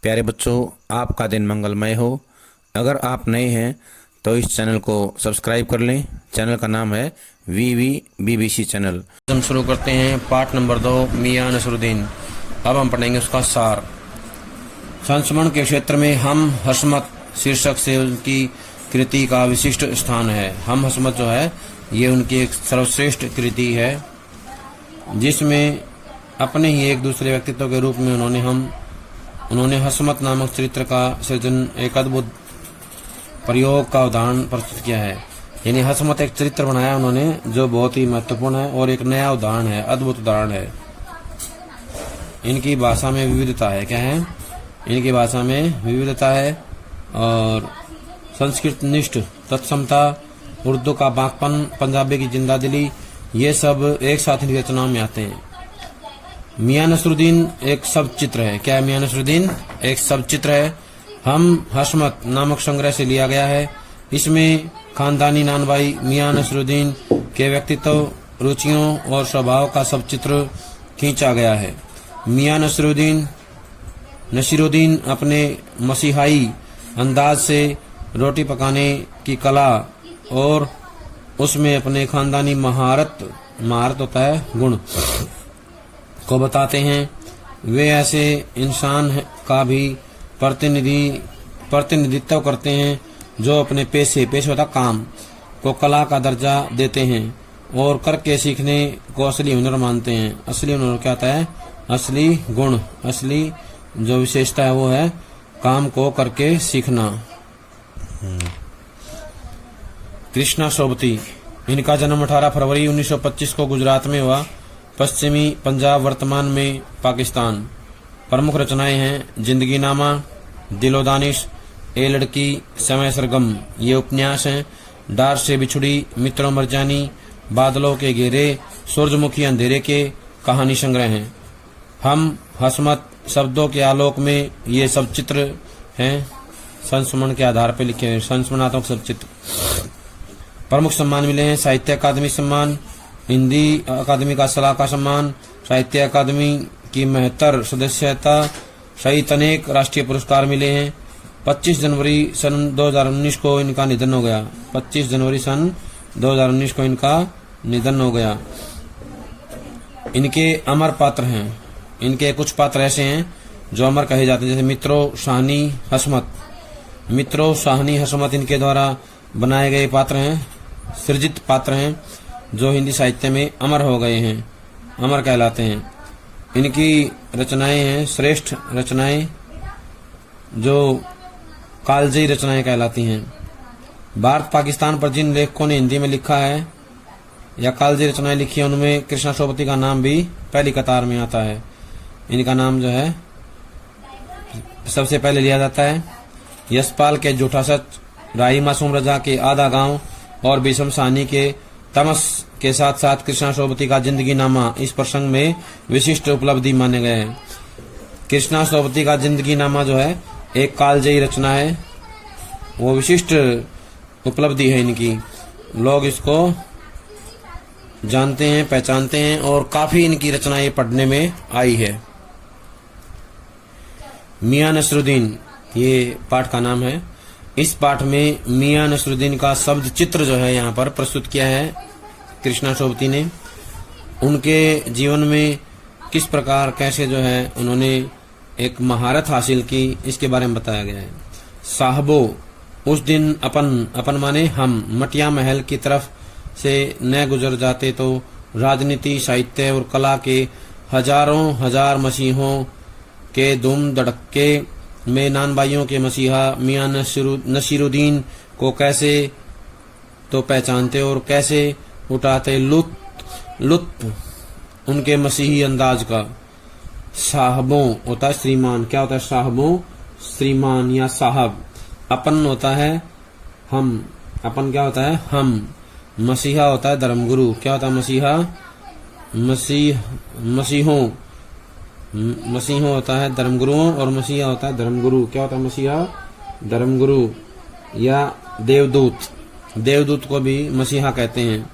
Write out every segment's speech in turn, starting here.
प्यारे बच्चों, आपका दिन मंगलमय हो। अगर आप नए हैं तो इस चैनल को सब्सक्राइब कर लें। चैनल का नाम है VVBBC चैनल। हम शुरू करते हैं पाठ नंबर 2, मियां नसरुद्दीन। अब हम पढ़ेंगे उसका सार। संस्मरण के क्षेत्र में हम हसमत शीर्षक से उनकी कृति का विशिष्ट स्थान है। हम हसमत जो है ये उनकी एक सर्वश्रेष्ठ कृति है, जिसमें अपने ही एक दूसरे व्यक्तित्व के रूप में उन्होंने हसमत नामक चरित्र का सृजन एक अद्भुत प्रयोग का उदाहरण प्रस्तुत किया है। यानी हसमत एक चरित्र बनाया उन्होंने जो बहुत ही महत्वपूर्ण है और एक नया उदाहरण है, अद्भुत उदाहरण है। इनकी भाषा में विविधता है। क्या है? इनकी भाषा में विविधता है और संस्कृत निष्ठ तत्समता, उर्दू का बाकपन, पंजाबी की जिंदा दिली, ये सब एक साथ इनकी रचनाओं में आते हैं। मियां नसरुद्दीन एक सब चित्र है। क्या है मियां नसरुद्दीन? एक सब चित्र है। हम हसमत नामक संग्रह से लिया गया है। इसमें खानदानी नानभाई मियां नसरुद्दीन के व्यक्तित्व, रुचियों और स्वभाव का सब चित्र खींचा गया है। मियां नसीरुद्दीन अपने मसीहाई अंदाज से रोटी पकाने की कला और उसमें अपने खानदानी महारत होता है गुण को बताते हैं। वे ऐसे इंसान का भी प्रतिनिधित्व करते हैं जो अपने पेशे होता काम को कला का दर्जा देते हैं और करके सीखने को असली हुनर मानते हैं। असली हुनर क्या होता है? असली गुण, असली जो विशेषता है वो है काम को करके सीखना। कृष्णा सोबती, इनका जन्म 18 फरवरी 1925 को गुजरात में हुआ। पश्चिमी पंजाब, वर्तमान में पाकिस्तान। प्रमुख रचनाएं हैं जिंदगी नामा, दिलो दानिश, ए लड़की, समय सरगम, ये उपन्यास हैं। डार से बिछुड़ी, मित्रों मरजानी, बादलों के घेरे, सूरजमुखी अंधेरे के कहानी संग्रह हैं। हम हसमत शब्दों के आलोक में ये सब चित्र हैं संस्मरण के आधार पर लिखे हुए संस्मरणात्मक सब चित्र। प्रमुख सम्मान मिले हैं साहित्य अकादमी सम्मान, हिंदी अकादमी का सलाह का सम्मान, साहित्य अकादमी की 72 सदस्यता सहित अनेक राष्ट्रीय पुरस्कार मिले हैं। 25 जनवरी सन 2019 को इनका निधन हो गया। 25 जनवरी सन 2019 को इनका निधन हो गया। इनके अमर पात्र हैं। इनके कुछ पात्र ऐसे हैं जो अमर कहे जाते हैं, जैसे मित्रों, शाहनी, हसमत। मित्रों, शाहनी, हसमत इनके द्वारा बनाए गए पात्र हैं, सृजित पात्र हैं जो हिंदी साहित्य में अमर हो गए हैं, अमर कहलाते हैं। इनकी रचनाएं हैं श्रेष्ठ रचनाएं जो कालजयी रचनाएं कहलाती हैं। भारत पाकिस्तान पर जिन लेखकों ने हिंदी में लिखा है या कालजयी रचनाएं लिखी है, उनमें कृष्णा सोबती का नाम भी पहली कतार में आता है। इनका नाम जो है सबसे पहले लिया जाता है। यशपाल के झूठा सच, राही मासूम रजा के आधा गांव और भीष्म साहनी के तमस के साथ साथ कृष्णा सोबती का जिंदगी नामा इस प्रसंग में विशिष्ट उपलब्धि माने गए हैं। कृष्णा सोबती का जिंदगी नामा जो है एक कालजयी रचना है, वो विशिष्ट उपलब्धि है इनकी। लोग इसको जानते हैं, पहचानते हैं और काफी इनकी रचनाएं पढ़ने में आई है। मियां नसरुद्दीन, ये पाठ का नाम है। इस पाठ में मियां नसरुद्दीन का शब्द चित्र जो है यहाँ पर प्रस्तुत किया है कृष्णा सोबती ने। उनके जीवन में किस प्रकार कैसे जो है उन्होंने एक महारत हासिल की, इसके बारे में बताया गया है। साहबो, उस दिन अपन माने हम मटिया महल की तरफ से न गुजर जाते तो राजनीति, साहित्य और कला के हजारों हजार मसीहों के धूम धड़के में नानभाइयों के मसीहा मियां नसीरुद्दीन को कैसे तो पहचानते और कैसे उठाते लुत्फ उनके मसीही अंदाज का। साहबों होता है श्रीमान। क्या होता है साहबों? श्रीमान या साहब। अपन होता है हम। अपन क्या होता है? हम। मसीहा होता है धर्मगुरु। क्या होता है मसीहा? मसीहों होता है धर्मगुरुओं और मसीहा होता है धर्मगुरु। क्या होता है मसीहा? धर्मगुरु या देवदूत। देवदूत को भी मसीहा कहते हैं।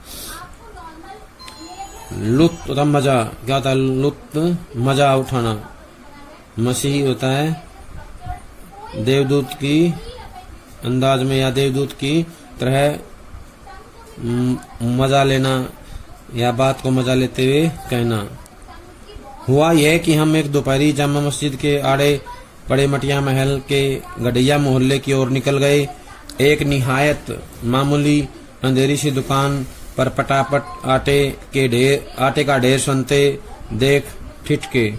लुत्फ होता मजा। क्या होता है? लुत्फ, मजा उठाना। मसीही होता है देवदूत की अंदाज में या देवदूत की तरह मजा लेना या बात को मजा लेते हुए कहना। हुआ यह कि हम एक दोपहरी जामा मस्जिद के आड़े पड़े मटिया महल के गडैया मोहल्ले की ओर निकल गए। एक निहायत मामूली अंधेरी सी दुकान पर पटापट आटे का ढेर सुनते देख ठिठके।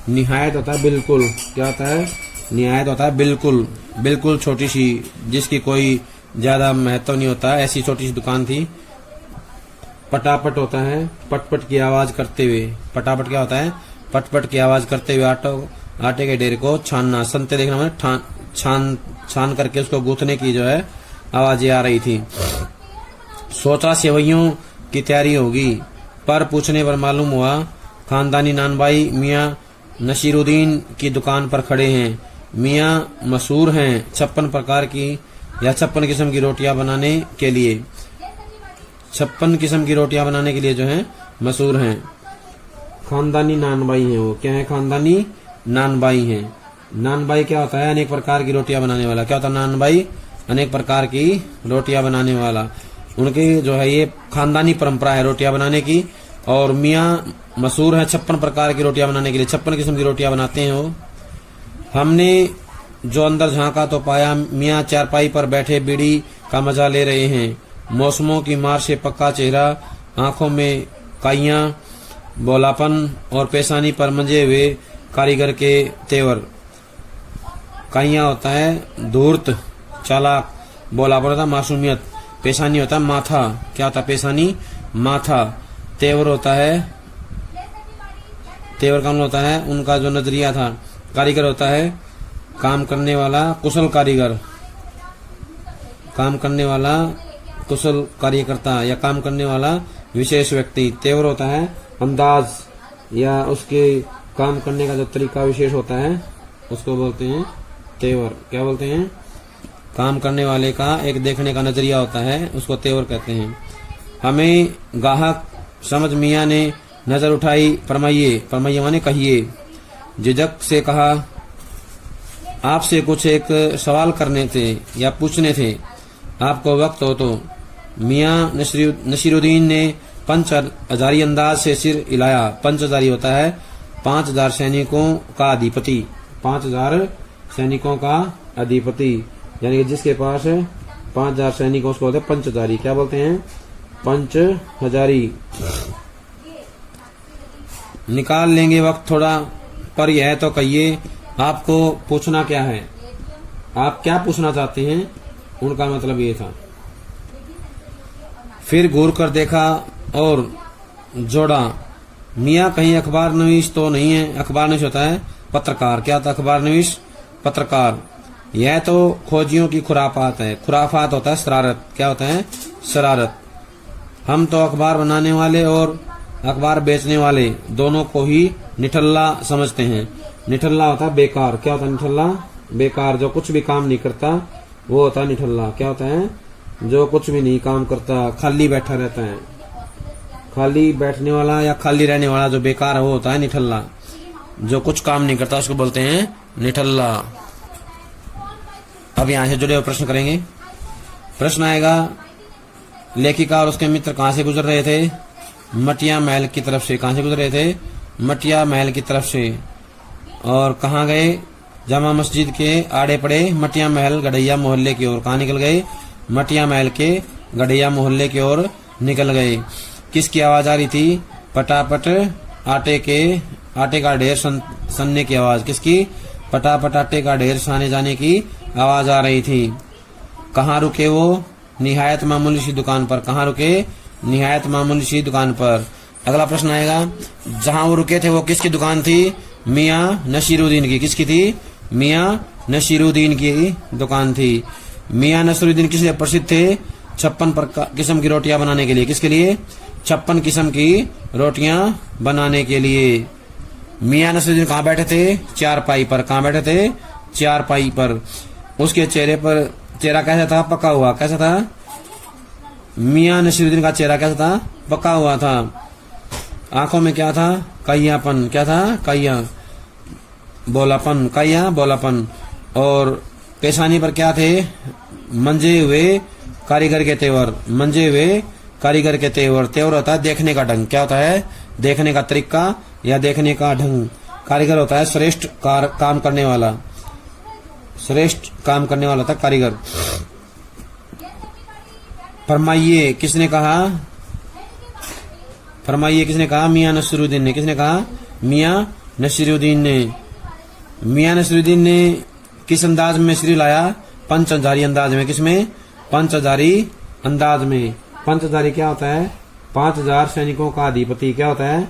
निहायत होता है बिल्कुल, क्या होता है? निहायत होता है बिल्कुल, बिल्कुल छोटी सी, जिसकी कोई ज्यादा महत्व नहीं होता, ऐसी छोटी सी दुकान थी। पटापट होता है पटपट की आवाज करते हुए। पटापट क्या होता है? पटपट की आवाज करते हुए आटे के ढेर को छानना। संते देखना मतलब छान करके उसको गूंथने की जो है आवाजें आ रही थी। सोचा सेवइयों की तैयारी होगी, पर पूछने पर मालूम हुआ खानदानी नानबाई मियाँ नसीरुद्दीन की दुकान पर खड़े हैं। मियाँ मशहूर हैं 56 प्रकार की या 56 किस्म की रोटियां बनाने के लिए। 56 किस्म की रोटियां बनाने के लिए जो है मशहूर हैं। खानदानी नानबाई हैं वो। क्या है? खानदानी नानबाई हैं। नानबाई क्या होता है? अनेक प्रकार की रोटियां बनाने वाला। क्या होता है नानबाई? अनेक प्रकार की रोटियां बनाने वाला। उनकी जो है ये खानदानी परंपरा है रोटियां बनाने की। और मियाँ मशहूर है 56 प्रकार की रोटियां बनाने के लिए। 56 किस्म की रोटियां बनाते हैं वो। हमने जो अंदर झांका तो पाया मियाँ चारपाई पर बैठे बीड़ी का मजा ले रहे हैं। मौसमों की मार से पक्का चेहरा, आंखों में काइयां, बोलापन और पेशानी पर मंजे हुए कारीगर के तेवर। काइयां होता है धूर्त, चालाक, बोलापन होता है मासूमियत, पेशानी होता है माथा। क्या होता है? पेशानी, माथा। तेवर होता है, तेवर का मतलब होता है उनका जो नजरिया था। कारीगर होता है काम करने वाला, कुशल कारीगर, काम करने वाला कुशल कार्यकर्ता या काम करने वाला विशेष व्यक्ति। तेवर होता है अंदाज या उसके काम करने का जो तरीका विशेष होता है उसको बोलते हैं तेवर। क्या बोलते हैं? काम करने वाले का एक देखने का नजरिया होता है, उसको तेवर कहते हैं। हमें गाहक समझ मियाँ ने नजर उठाई। फरमाइए, फरमाइए माने कहिए। झिझक से कहा आपसे कुछ एक सवाल करने थे या पूछने थे, आपको वक्त हो तो। मियाँ नसीरुद्दीन ने 5000 अंदाज से सिर हिलाया। 5000 होता है 5000 सैनिकों का अधिपति। 5000 सैनिकों का अधिपति यानी कि जिसके पास 5000 सैनिकों उसको बोलते हैं पंचहजारी। क्या बोलते हैं? पंचहजारी। निकाल लेंगे वक्त थोड़ा, पर यह तो कहिए आपको पूछना क्या है? आप क्या पूछना चाहते हैं? उनका मतलब ये था। फिर घूर कर देखा और जोड़ा, मियाँ कहीं अखबार नवीस तो नहीं है? अखबार नवीस होता है पत्रकार। क्या था? अखबार नवीस, पत्रकार। यह तो खोजियों की खुराफात है। खुराफात होता है शरारत। क्या होता है? शरारत। हम तो अखबार बनाने वाले और अखबार बेचने वाले दोनों को ही निठल्ला समझते हैं। निठल्ला होता है बेकार। क्या होता है निठल्ला? बेकार, जो कुछ भी काम नहीं करता वो होता है निठल्ला। क्या होता है? जो कुछ भी नहीं काम करता, खाली बैठा रहता है। खाली बैठने वाला या खाली रहने वाला जो बेकार है वो होता है निठल्ला। जो कुछ काम नहीं करता उसको बोलते हैं निठल्ला। अब यहाँ से जुड़े हुए प्रश्न करेंगे। प्रश्न आएगा, लेखिका और उसके मित्र कहाँ से गुजर रहे थे? मटिया महल की तरफ से। कहाँ से गुजर रहे थे? मटिया महल की तरफ से। और कहाँ गए? जामा मस्जिद के आड़े पड़े मटिया महल गडैया मोहल्ले की ओर। कहाँ निकल गए? मटिया महल के गडैया मोहल्ले की ओर निकल गए। किसकी आवाज आ रही थी? पटापट आटे का ढेर सनने की आवाज। किसकी? पटापट आटे का ढेर साने जाने की आवाज आ रही थी। कहाँ रुके वो? निहायत मामूली सी दुकान पर। कहाँ रुके? निहायत मामूली सी दुकान पर। अगला प्रश्न आएगा, जहाँ वो रुके थे वो किसकी दुकान थी? मियाँ नसीरुद्दीन की। किसकी थी? मियाँ नसीरुद्दीन की दुकान थी। मियाँ नसीरुद्दीन किस लिए प्रसिद्ध थे? 56 किस्म की रोटियां बनाने के लिए। किसके लिए? 56 किस्म की रोटियां बनाने के लिए। मियाँ नसीरुद्दीन कहाँ बैठे थे? चारपाई पर। कहाँ बैठे थे? चारपाई पर। उसके चेहरा कैसा था? पका हुआ। कैसा था? मियाँ नसीरुद्दीन का चेहरा कैसा था? पका हुआ था। आंखों में क्या था? काइयापन। क्या था? काइया, बोलापन। काइया, बोलापन। और पेशानी पर क्या थे? मंजे हुए कारीगर के तेवर। मंजे हुए कारीगर के तेवर। तेवर होता है देखने का ढंग। क्या होता है? देखने का तरीका या देखने का ढंग। कारीगर होता है श्रेष्ठ काम करने वाला। श्रेष्ठ काम करने वाला था कारीगर। फरमाइए किसने कहा? फरमाइए किसने कहा? मियां नसीरुद्दीन ने। किसने कहा? मियां नसीरुद्दीन ने। मियां नसीरुद्दीन ने किस अंदाज में श्री लाया? पंचहजारी अंदाज में। किसमें? पंचहजारी अंदाज में। पंचहजारी क्या होता है? 5000 सैनिकों का अधिपति। क्या होता है?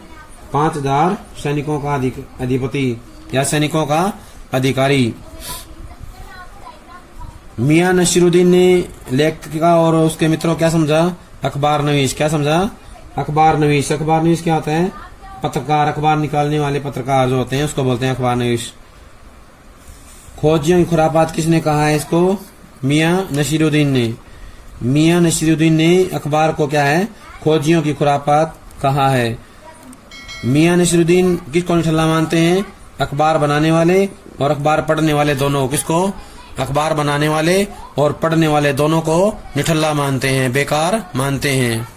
5000 सैनिकों का अधिपति या सैनिकों का अधिकारी। मियां नसीरुद्दीन ने लेखिका और उसके मित्रों क्या समझा? अखबार नवीस। क्या समझा? अखबार नवीस। अखबार नवीस क्या होता है? पत्रकार। अखबार निकालने वाले पत्रकार जो होते हैं उसको बोलते हैं अखबार नवीस। खोजियों की खुरापात किसने कहा है इसको? मियां नसीरुद्दीन ने। मियां नसीरुद्दीन ने अखबार को क्या है? खोजियों की खुरापात कहा है। मियां नसीरुद्दीन किसको निठल्ला मानते हैं? अखबार बनाने वाले और अखबार पढ़ने वाले दोनों। किसको? अखबार बनाने वाले और पढ़ने वाले दोनों को निठल्ला मानते हैं, बेकार मानते हैं।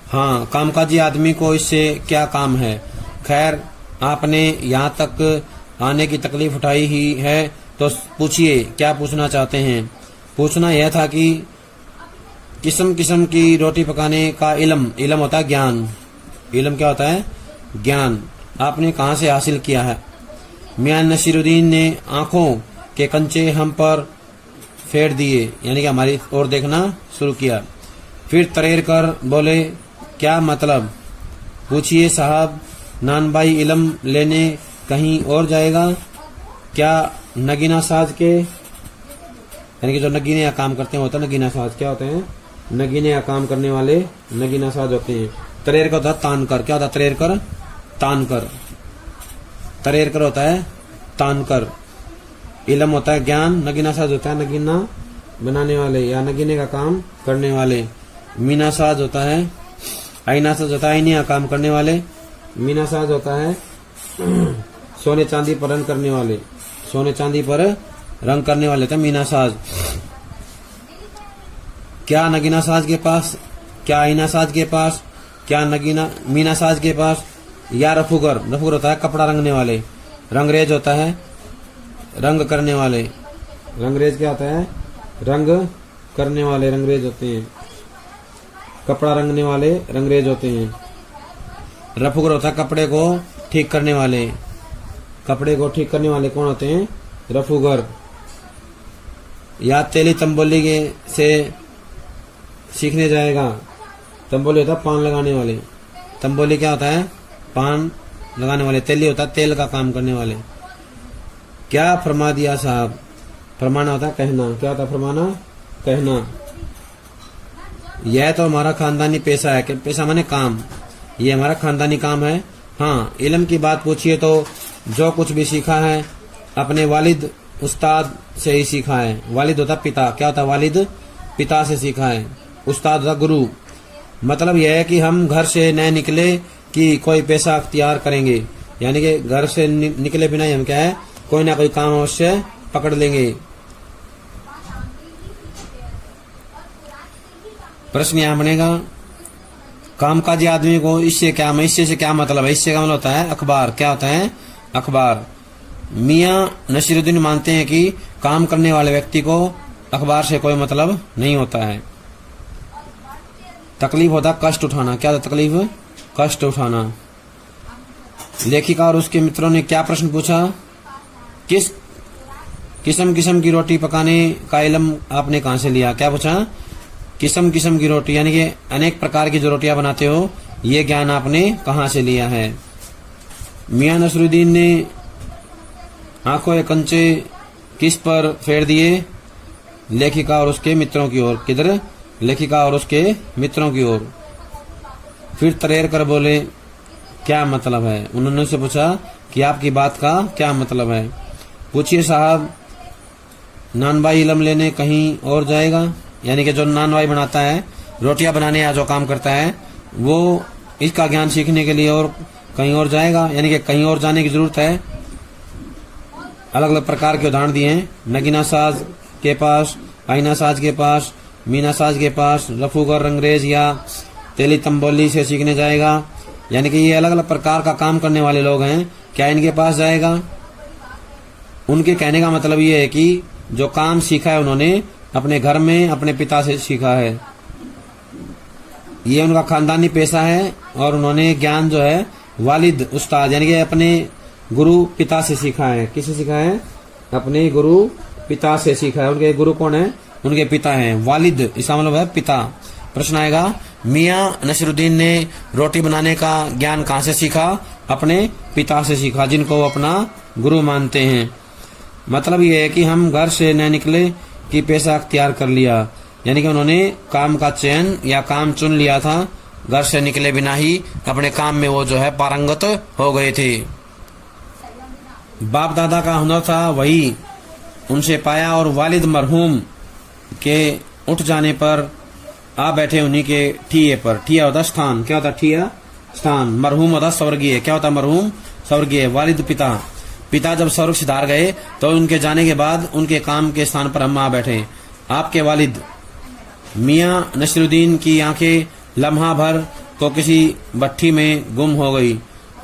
हाँ, कामकाजी आदमी को इससे क्या काम है? खैर, आपने यहाँ तक आने की तकलीफ उठाई ही है तो पूछिए क्या पूछना चाहते हैं। पूछना यह था कि किस्म किस्म की रोटी पकाने का इल्म। इल्म होता है ज्ञान। इल्म क्या होता है? ज्ञान। आपने कहाँ से हासिल किया है? मियां नसीरुद्दीन ने आंखों के कंचे हम पर फेर दिए, यानी कि हमारी ओर देखना शुरू किया। फिर तरेर कर बोले क्या मतलब? पूछिए साहब, नानबाई इल्म लेने कहीं और जाएगा क्या? नगीना साज के, यानी कि जो नगीने या काम करते हैं होता है नगीना साज। क्या होते हैं? नगीने या काम करने वाले नगीना साज होते हैं। तरेर कर होता है तान कर। क्या होता है? तरेर कर तान कर। तरेर कर होता है तान कर। इल्म होता है ज्ञान। नगीना साज होता है नगीना बनाने वाले या नगीने का काम करने वाले। मीना साज होता है, आईना साज होता है आईने का काम करने वाले। मीना साज होता है सोने चांदी पर रंग करने वाले। सोने चांदी पर रंग करने वाले थे मीना साज। क्या नगीना साज के पास? क्या आईना साज के पास? क्या नगीना मीना साज के पास? या रफूगर। रफूगर होता है कपड़ा रंगने वाले। रंगरेज होता है रंग करने वाले। रंगरेज क्या होता है? रंग करने वाले रंगरेज होते हैं। कपड़ा रंगने वाले रंगरेज होते हैं। रफूगर होता है कपड़े को ठीक करने वाले। कपड़े को ठीक करने वाले कौन होते हैं? रफूगर। या तेली तंबोली के से सीखने जाएगा। तंबोली होता है पान लगाने वाले। तंबोली क्या होता है? पान लगाने वाले। तेली होता है तेल का काम करने वाले। क्या फरमा दिया साहब? फरमाना होता है कहना। क्या होता है फरमाना? कहना। यह तो हमारा खानदानी पेशा है। पेशा माने काम। ये हमारा खानदानी काम है। हाँ, इल्म की बात पूछिए तो जो कुछ भी सीखा है अपने वालिद उस्ताद से ही सीखा है। वालिद होता पिता। क्या होता है? वालिद पिता से सीखा है। उस्ताद होता गुरु। मतलब यह है कि हम घर से न निकले कि कोई पेशा अख्तियार करेंगे, यानी कि घर से निकले बिना ही हम क्या है कोई ना कोई काम अवश्य पकड़ लेंगे। प्रश्न यहाँ बनेगा, कामकाजी आदमी को इससे से क्या मतलब है? इससे का मतलब होता है अखबार। क्या होता है? अखबार। मियां नसीरुद्दीन मानते हैं कि काम करने वाले व्यक्ति को अखबार से कोई मतलब नहीं होता है। तकलीफ होता कष्ट उठाना। क्या होता तकलीफ? कष्ट उठाना। लेखिका और उसके मित्रों ने क्या प्रश्न पूछा? किस किस्म किस्म की रोटी पकाने का इल्म आपने कहाँ से लिया? क्या पूछा? किस्म किस्म की रोटी, यानी कि अनेक प्रकार की जो रोटियां बनाते हो ये ज्ञान आपने कहाँ से लिया है? मियां नसीरुद्दीन ने आंखों के कंचे किस पर फेर दिए? लेखिका और उसके मित्रों की ओर। किधर? लेखिका और उसके मित्रों की ओर। फिर तरेर कर बोले क्या मतलब है? उन्होंने उससे पूछा कि आपकी बात का क्या मतलब है? पूछिए साहब, नानबाई इल्म लेने कहीं और जाएगा? यानी कि जो नानबाई बनाता है, रोटियां बनाने या जो काम करता है, वो इसका ज्ञान सीखने के लिए और कहीं और जाएगा, यानी कि कहीं और जाने की जरूरत है। अलग अलग प्रकार के उदाहरण दिए हैं। नगीना साज के पास, आईना साज के पास, मीना साज के पास, रफूगर अंग्रेज या तेली तंबोली से सीखने जाएगा। यानी कि ये अलग अलग प्रकार का काम करने वाले लोग हैं, क्या इनके पास जाएगा? उनके कहने का मतलब ये है कि जो काम सीखा है उन्होंने अपने घर में अपने पिता से सीखा है, ये उनका खानदानी पेशा है, और उन्होंने ज्ञान जो है वालिद उस्ताद यानी कि अपने गुरु पिता से सीखा है। किससे सीखा है? अपने गुरु पिता से सीखा है। उनके गुरु कौन है? उनके पिता हैं। वालिद इसका मतलब है पिता। प्रश्न आएगा, मियां नसीरुद्दीन ने रोटी बनाने का ज्ञान कहाँ से सीखा? अपने पिता से सीखा, जिनको वो अपना गुरु मानते हैं। मतलब ये है कि हम घर से न निकले कि पेशा अख्तियार कर लिया, यानी कि उन्होंने काम का चयन या काम चुन लिया था, घर से निकले बिना ही अपने काम में वो जो है पारंगत हो गए थे। बाप दादा का हुनर था वही उनसे पाया, और वालिद मरहूम के उठ जाने पर आ बैठे उन्हीं के ठिये पर। ठिया होता स्थान, क्या होता ठिया? स्थान। मरहूम होता स्वर्गीय, क्या होता मरहूम? स्वर्गीय। वालिद पिता, पिता जब स्वर्ग सिधार गए तो उनके जाने के बाद उनके काम के स्थान पर हम आ बैठे। आपके वालिद मियां नसीरुद्दीन की आंखें लम्हा भर को किसी भट्ठी में गुम हो गई।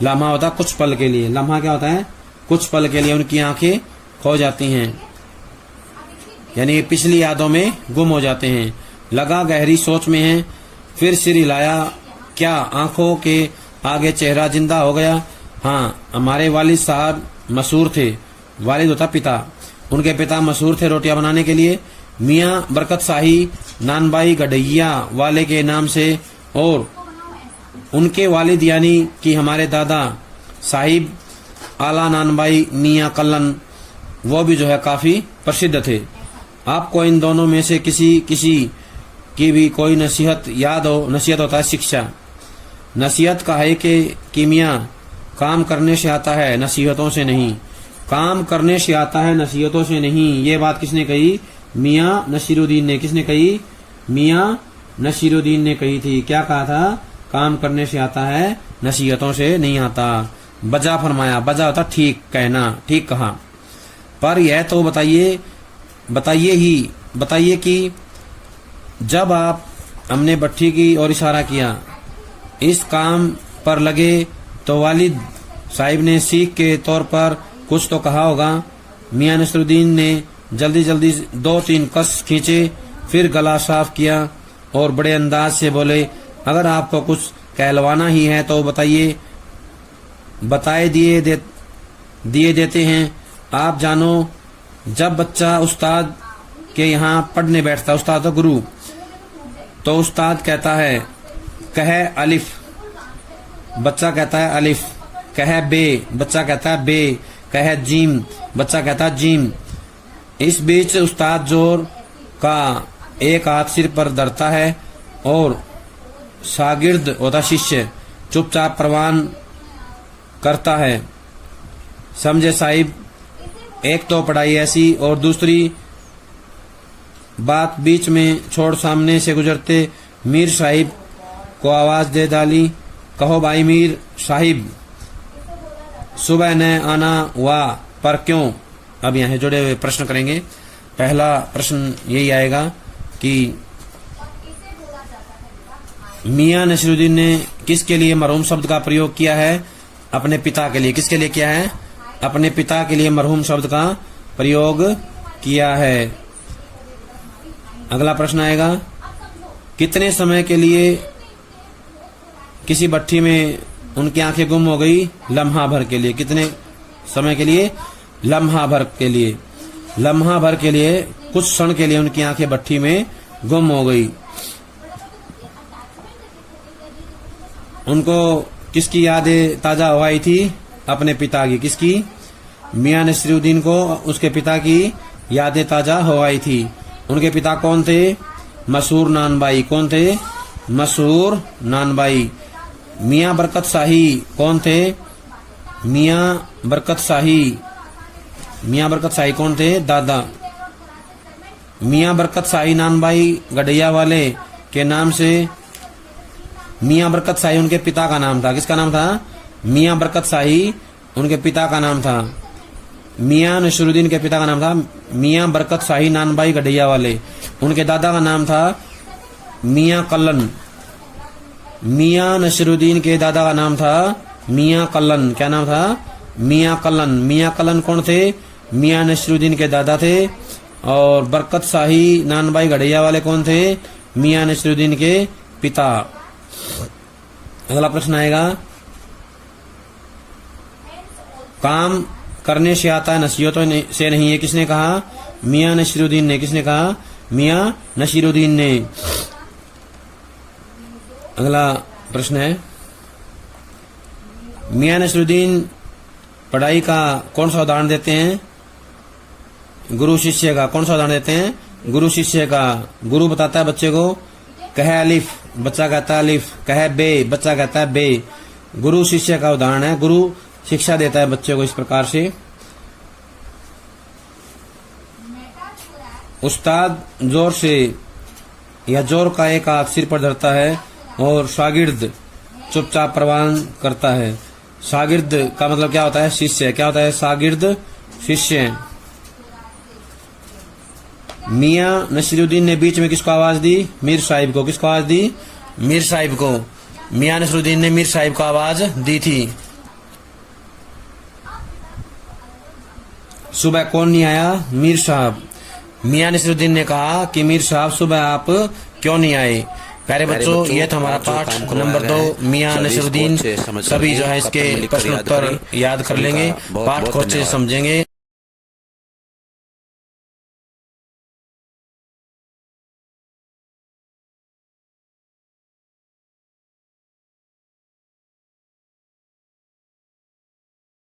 लम्हा होता कुछ पल के लिए, लम्हा क्या होता है? कुछ पल के लिए उनकी आंखें खो जाती हैं, यानी पिछली यादों में गुम हो जाते हैं। लगा गहरी सोच में है, फिर सिर हिलाया, क्या आंखों के आगे चेहरा जिंदा हो गया? हाँ, हमारे वालिद साहब मशहूर थे। वालिद होता पिता, उनके पिता मशहूर थे रोटियां बनाने के लिए। मियां बरकत शाही नानबाई गढ़ैया वाले के नाम से, और उनके वालिद यानी कि हमारे दादा साहिब आला नानबाई मियां कल्लन, वो भी जो है काफी प्रसिद्ध थे। आपको इन दोनों में से किसी की भी कोई नसीहत याद हो? नसीहत होता है शिक्षा। नसीहत का है कि मियां काम करने से आता है, नसीहतों से नहीं। काम करने से आता है, नसीहतों से नहीं। ये बात किसने कही? मियां नसीरुद्दीन ने। किसने कही? मियां नसीरुद्दीन ने कही थी। क्या कहा था? काम करने से आता है, नसीहतों से नहीं आता। बजा फरमाया, बजा होता ठीक कहना, ठीक कहा। पर यह तो बताइए कि जब आप हमने भट्ठी की ओर इशारा किया, इस काम पर लगे, तो वालिद साहिब ने सीख के तौर पर कुछ तो कहा होगा। मियां नसीरुद्दीन ने जल्दी 2-3 कस खींचे, फिर गला साफ किया और बड़े अंदाज से बोले, अगर आपको कुछ कहलवाना ही है तो बताइए, बताए दिए देते हैं। आप जानो, जब बच्चा उस्ताद के यहाँ पढ़ने बैठता, उस्ताद तो गुरु, तो उस्ताद कहता है कहे अलिफ, बच्चा कहता है अलिफ। कहे बे, बच्चा कहता है बे। कहे जीम, बच्चा कहता है जीम। इस बीच उस्ताद जोर का एक हाथ सिर पर धरता है और शागिर्द होता शिष्य चुपचाप प्रवान करता है। समझे साहिब, एक तो पढ़ाई ऐसी, और दूसरी बात बीच में छोड़ सामने से गुजरते मीर साहिब को आवाज दे डाली, कहो भाई मीर साहिब, सुबह न आना हुआ पर क्यों? अब यहाँ जुड़े हुए प्रश्न करेंगे। पहला प्रश्न यही आएगा कि मियां नसीरुद्दीन ने किसके लिए मरहूम शब्द का प्रयोग किया है? अपने पिता के लिए। किसके लिए किया है? अपने पिता के लिए मरहूम शब्द का प्रयोग किया है। अगला प्रश्न आएगा, कितने समय के लिए किसी भट्ठी में उनकी आंखें गुम हो गई? लम्हा भर के लिए। कितने समय के लिए? लम्हा भर के लिए। लम्हा भर के लिए, कुछ क्षण के लिए उनकी आंखें भट्ठी में गुम हो गई। उनको किसकी यादें ताजा हो आई थी? अपने पिता की। किसकी? मियां नसीरुद्दीन को उसके पिता की यादें ताजा हो आई थी। उनके पिता कौन थे? मशहूर नानबाई। कौन थे? मशहूर नानबाई। मियां बरकत शाही कौन थे? मियां बरकत शाही। मियां बरकत शाही कौन थे? दादा। मियां बरकत शाही नानबाई गढ़ैया वाले के नाम से, मियां बरकत शाही उनके पिता का नाम था। किसका नाम था? मियां बरकत शाही उनके पिता का नाम था। मियां नसीरुद्दीन के पिता का नाम था मियां बरकत शाही नानबाई गढ़िया वाले। उनके दादा का नाम था मियां कल्लन। मियां नसीरुद्दीन के दादा का नाम था मियां कल्लन। क्या नाम था? मियां कल्लन। मियां कल्लन कौन थे? मियां नसीरुद्दीन के दादा थे। और बरकत शाही नानबाई गढ़िया वाले कौन थे? मियां नसीरुद्दीन के पिता। अगला प्रश्न आएगा, काम करने से आता है नसीहतों से नहीं, ये किसने कहा? मियां नसीरुद्दीन ने। किसने कहा? मियां नसीरुद्दीन ने। अगला प्रश्न है, मियां नसीरुद्दीन पढ़ाई का कौन सा उदाहरण देते हैं? गुरु शिष्य का। कौन सा उदाहरण देते हैं? गुरु शिष्य का। गुरु बताता है बच्चे को, कहे अलिफ, बच्चा कहता है अलिफ। कहे बे, बच्चा कहता है बे। गुरु शिष्य का उदाहरण है। गुरु शिक्षा देता है बच्चे को इस प्रकार से। उस्ताद जोर से या जोर का एक हाथ सिर पर धरता है और शागिर्द चुपचाप प्रवान करता है। शागिर्द का मतलब क्या होता है? शिष्य। क्या होता है? शागिर्द, शिष्य। मियां नसीरुद्दीन ने बीच में किसको आवाज दी? मीर साहिब को। किसको आवाज दी? मीर साहिब को। मियां नसीरुद्दीन ने मीर साहिब को आवाज दी थी। सुबह कौन नहीं आया? मीर साहब। मियां नसीरुद्दीन ने कहा कि मीर साहब सुबह आप क्यों नहीं आए? प्यारे बच्चों, ये था हमारा पाठ नंबर 2 मियां नसीरुद्दीन। सभी जो है इसके प्रश्न उत्तर याद कर लेंगे, पाठ को अच्छे से समझेंगे।